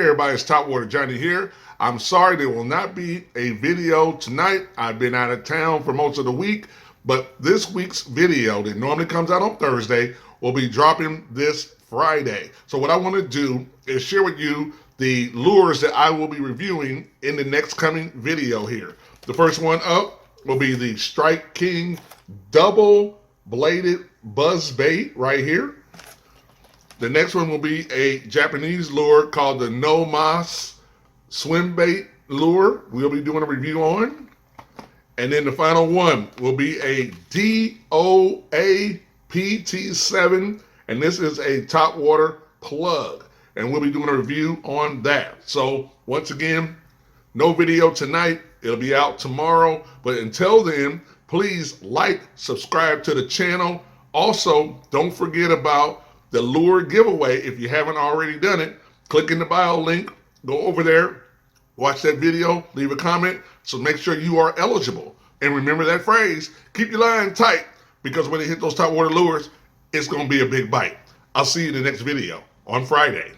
everybody, it's Topwater Johnny here. I'm sorry there will not be a video tonight. I've been out of town for most of the week, but this week's video that normally comes out on Thursday will be dropping this Friday. So what I want to do is share with you the lures that I will be reviewing in the next coming video here. The first one up will be the Strike King double bladed buzz bait right here. The next one will be a Japanese lure called the No Mas swim bait lure. We'll be doing a review on. And then the final one will be a DOA PT7, and this is a Topwater plug. And we'll be doing a review on that. So once again, no video tonight. It'll be out tomorrow. But until then, please like, subscribe to the channel. Also, don't forget about the lure giveaway. If you haven't already done it, click in the bio link, go over there, watch that video, leave a comment, so make sure you are eligible. And remember that phrase, keep your line tight, because when they hit those Topwater lures, it's going to be a big bite. I'll see you in the next video on Friday.